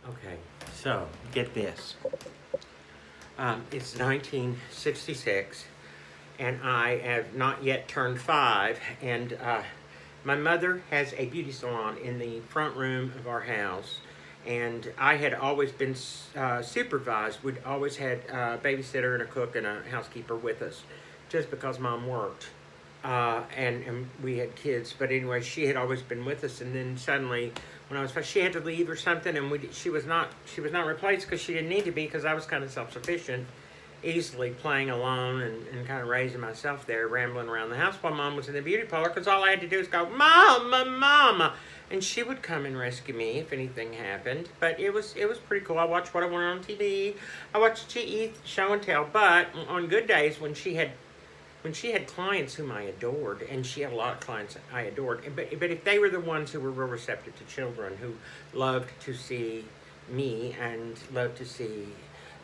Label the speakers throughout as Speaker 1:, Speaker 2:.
Speaker 1: Okay, so get this. It's 1966, and I have not yet turned 5, and my mother has a beauty salon in the front room of our house, and I had always been supervised. We'd always had a babysitter and a cook and a housekeeper with us, just because Mom worked. And we had kids, but anyway, she had always been with us, and then suddenly, when I was she had to leave or something, and she was not replaced because she didn't need to be, because I was kind of self sufficient, easily playing alone and kind of raising myself there, rambling around the house while Mom was in the beauty parlor, because all I had to do was go, Mama, Mama, and she would come and rescue me if anything happened. But it was pretty cool. I watched what I wanted on TV. I watched GE Show and Tell, but on good days when she had clients whom I adored, and she had a lot of clients I adored, but if they were the ones who were real receptive to children, who loved to see me and loved to see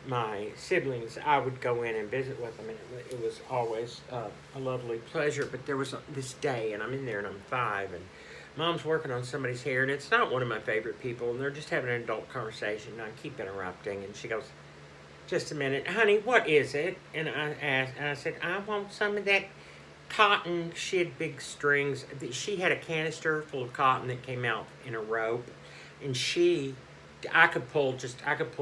Speaker 1: my siblings, I would go in and visit with them, and it was always a lovely pleasure. But there was this day, and I'm in there, and I'm 5, and Mom's working on somebody's hair, and it's not one of my favorite people, and they're just having an adult conversation, and I keep interrupting, and she goes, just a minute, honey, what is it? And I asked, and I said, I want some of that cotton. She had big strings. She had a canister full of cotton that came out in a rope, and I could pull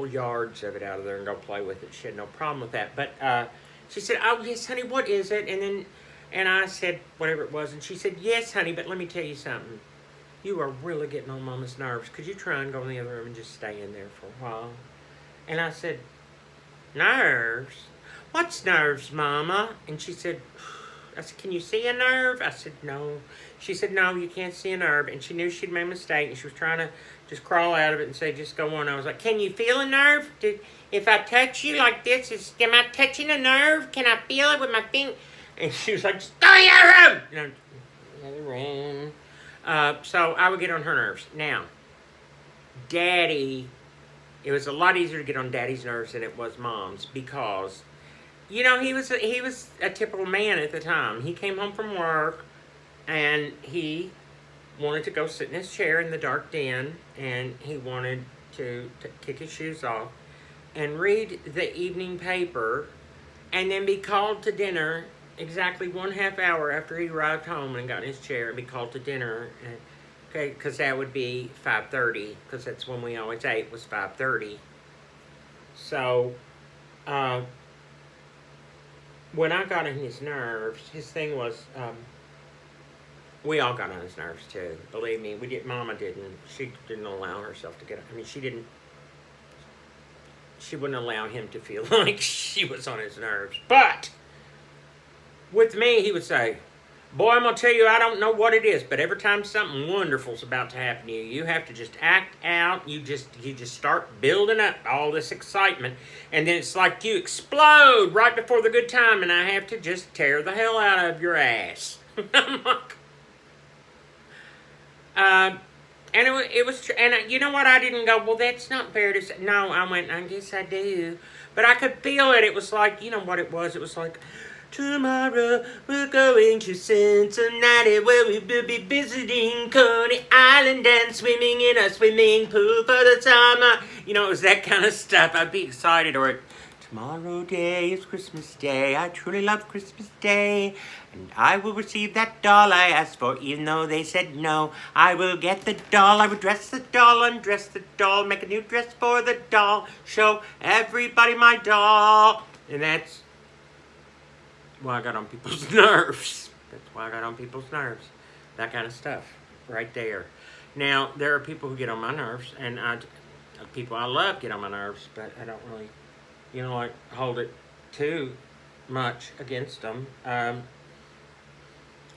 Speaker 1: yards of it out of there and go play with it. She had no problem with that. But she said, oh yes, honey, what is it? And I said whatever it was, and she said, yes, honey, but let me tell you something. You are really getting on Mama's nerves. Could you try and go in the other room and just stay in there for a while? And I said, nerves? What's nerves, Mama? And I said, can you see a nerve? I said, no. She said, no, you can't see a nerve. And she knew she'd made a mistake, and she was trying to just crawl out of it and say, just go on. I was like, can you feel a nerve? If I touch you like this, am I touching a nerve? Can I feel it with my finger? And she was like, just go in the other room! The other room. So I would get on her nerves. Now, Daddy, it was a lot easier to get on Daddy's nerves than it was Mom's, because, he was a typical man at the time. He came home from work, and he wanted to go sit in his chair in the dark den, and he wanted to kick his shoes off and read the evening paper, and then be called to dinner exactly 1/2 hour after he arrived home and got in his chair, and be called to dinner. Okay, because that would be 5:30, because that's when we always ate, was 5:30. So, when I got on his nerves, his thing was, we all got on his nerves too. Believe me, we did. Mama didn't. She didn't allow herself to get. I mean, she didn't. She wouldn't allow him to feel like she was on his nerves. But with me, he would say, boy, I'm going to tell you, I don't know what it is, but every time something wonderful's about to happen to you, you have to just act out. You just start building up all this excitement, and then it's like you explode right before the good time, and I have to just tear the hell out of your ass. I'm like, and it was, and you know what? I didn't go, well, that's not fair to say. No, I went, I guess I do. But I could feel it. It was like, you know what it was? It was like, tomorrow we're going to Cincinnati, where we will be visiting Coney Island and swimming in a swimming pool for the summer. It was that kind of stuff. I'd be excited. Or, tomorrow day is Christmas Day. I truly love Christmas Day. And I will receive that doll I asked for, even though they said no. I will get the doll. I will dress the doll, undress the doll, make a new dress for the doll, show everybody my doll. And that's why I got on people's nerves. That's why I got on people's nerves. That kind of stuff right there. Now, there are people who get on my nerves, and people I love get on my nerves, but I don't really, like, hold it too much against them.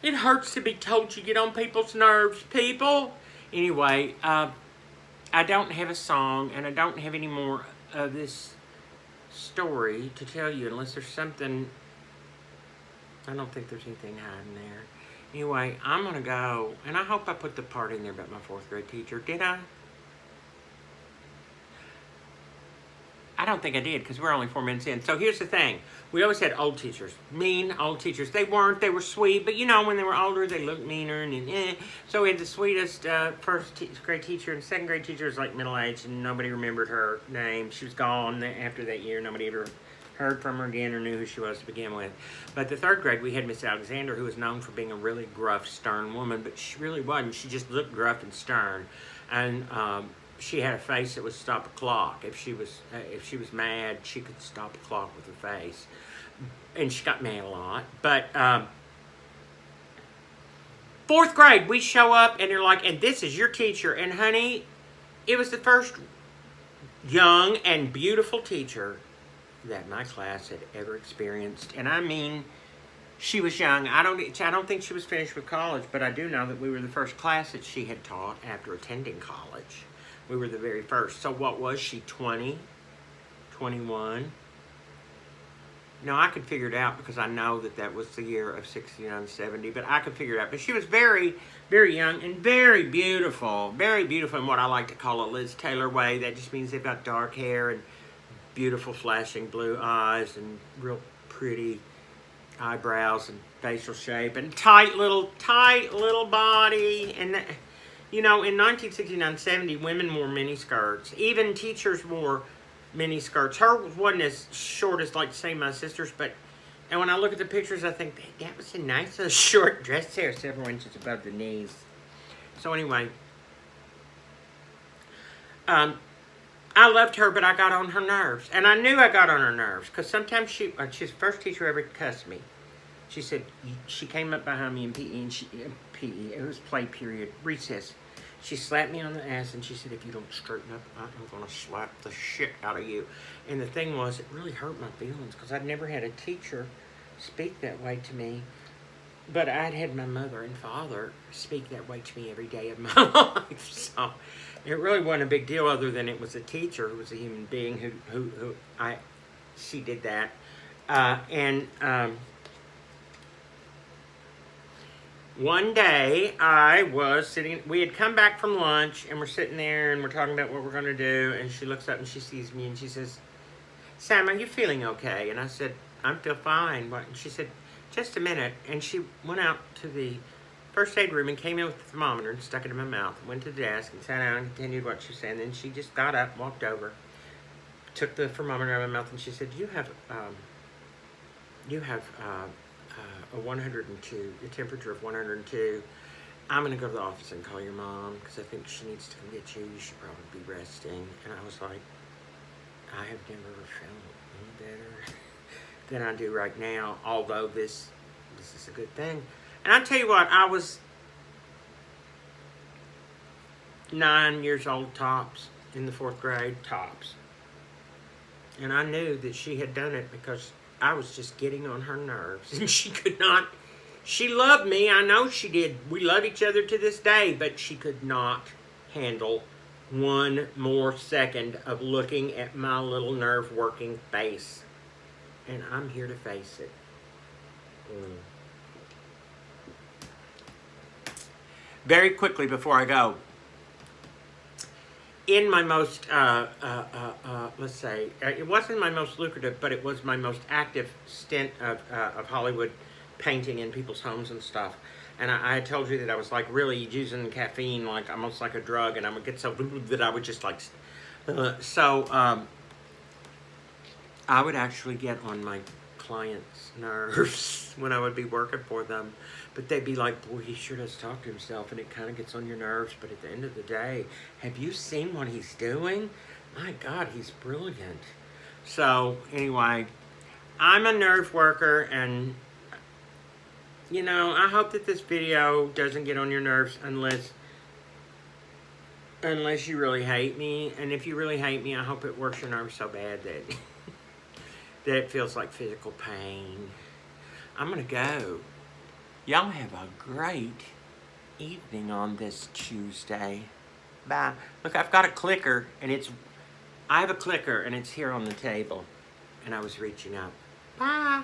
Speaker 1: It hurts to be told you get on people's nerves, people. Anyway, I don't have a song, and I don't have any more of this story to tell you, unless there's something. I don't think there's anything hiding there. Anyway, I'm going to go, and I hope I put the part in there about my 4th grade teacher. Did I? I don't think I did because we're only 4 minutes in. So here's the thing. We always had old teachers. Mean old teachers. They weren't. They were sweet. But, you know, when they were older, they looked meaner. And So we had the sweetest first grade teacher, and second grade teacher was like middle-aged, and nobody remembered her name. She was gone after that year. Nobody ever heard from her again or knew who she was to begin with. But the third grade, we had Miss Alexander, who was known for being a really gruff, stern woman, but she really wasn't. She just looked gruff and stern. And she had a face that would stop a clock. If she was mad, she could stop a clock with her face. And she got mad a lot. But fourth grade, we show up and they're like, and this is your teacher. And honey, it was the first young and beautiful teacher that my class had ever experienced. And I mean, she was young. I don't think she was finished with college, but I do know that we were the first class that she had taught after attending college. We were the very first. So what was she, 20? 21? No, I could figure it out because I know that was the year of 69, 70, but I could figure it out. But she was very, very young and very beautiful in what I like to call a Liz Taylor way. That just means they've got dark hair and beautiful flashing blue eyes and real pretty eyebrows and facial shape and tight little body. And you know, in 1969-70, women wore mini skirts. Even teachers wore mini skirts. Her wasn't as short as, like, say, my sister's, and when I look at the pictures, I think, that was a nice little short dress there, several inches above the knees. So anyway, I loved her, but I got on her nerves. And I knew I got on her nerves, because sometimes she's the first teacher ever cussed me. She said, she came up behind me in PE, it was play period, recess. She slapped me on the ass and she said, if you don't straighten up, I'm going to slap the shit out of you. And the thing was, it really hurt my feelings because I'd never had a teacher speak that way to me. But I'd had my mother and father speak that way to me every day of my life. So it really wasn't a big deal other than it was a teacher who was a human being she did that. One day, I was sitting, we had come back from lunch, and we're sitting there, and we're talking about what we're going to do, and she looks up, and she sees me, and she says, Sam, are you feeling okay? And I said, I feel fine. And she said, just a minute. And she went out to the first aid room and came in with the thermometer and stuck it in my mouth, went to the desk, and sat down and continued what she was saying. Then she just got up, walked over, took the thermometer out of my mouth, and she said, you have a 102, the temperature of 102. I'm going to go to the office and call your mom because I think she needs to come get you. You should probably be resting. And I was like, I have never felt any better than I do right now, although this is a good thing. And I tell you what, I was 9 years old tops in the fourth grade, tops. And I knew that she had done it because I was just getting on her nerves. And she could not, she loved me, I know she did. We love each other to this day, but she could not handle one more second of looking at my little nerve-working face. And I'm here to face it. Very quickly before I go, in my most, let's say, it wasn't my most lucrative, but it was my most active stint of Hollywood painting in people's homes and stuff. And I had told you that I was like really using caffeine, like almost like a drug, and I would get so that I would just like, I would actually get on my clients' nerves when I would be working for them. But they'd be like, boy, he sure does talk to himself, and it kind of gets on your nerves. But at the end of the day, have you seen what he's doing? My God, he's brilliant. So, anyway, I'm a nerve worker, and, you know, I hope that this video doesn't get on your nerves unless you really hate me. And if you really hate me, I hope it works your nerves so bad that, that it feels like physical pain. I'm going to go. Y'all have a great evening on this Tuesday. Bye. Look, I've got a clicker, and I have a clicker, and it's here on the table. And I was reaching up. Bye.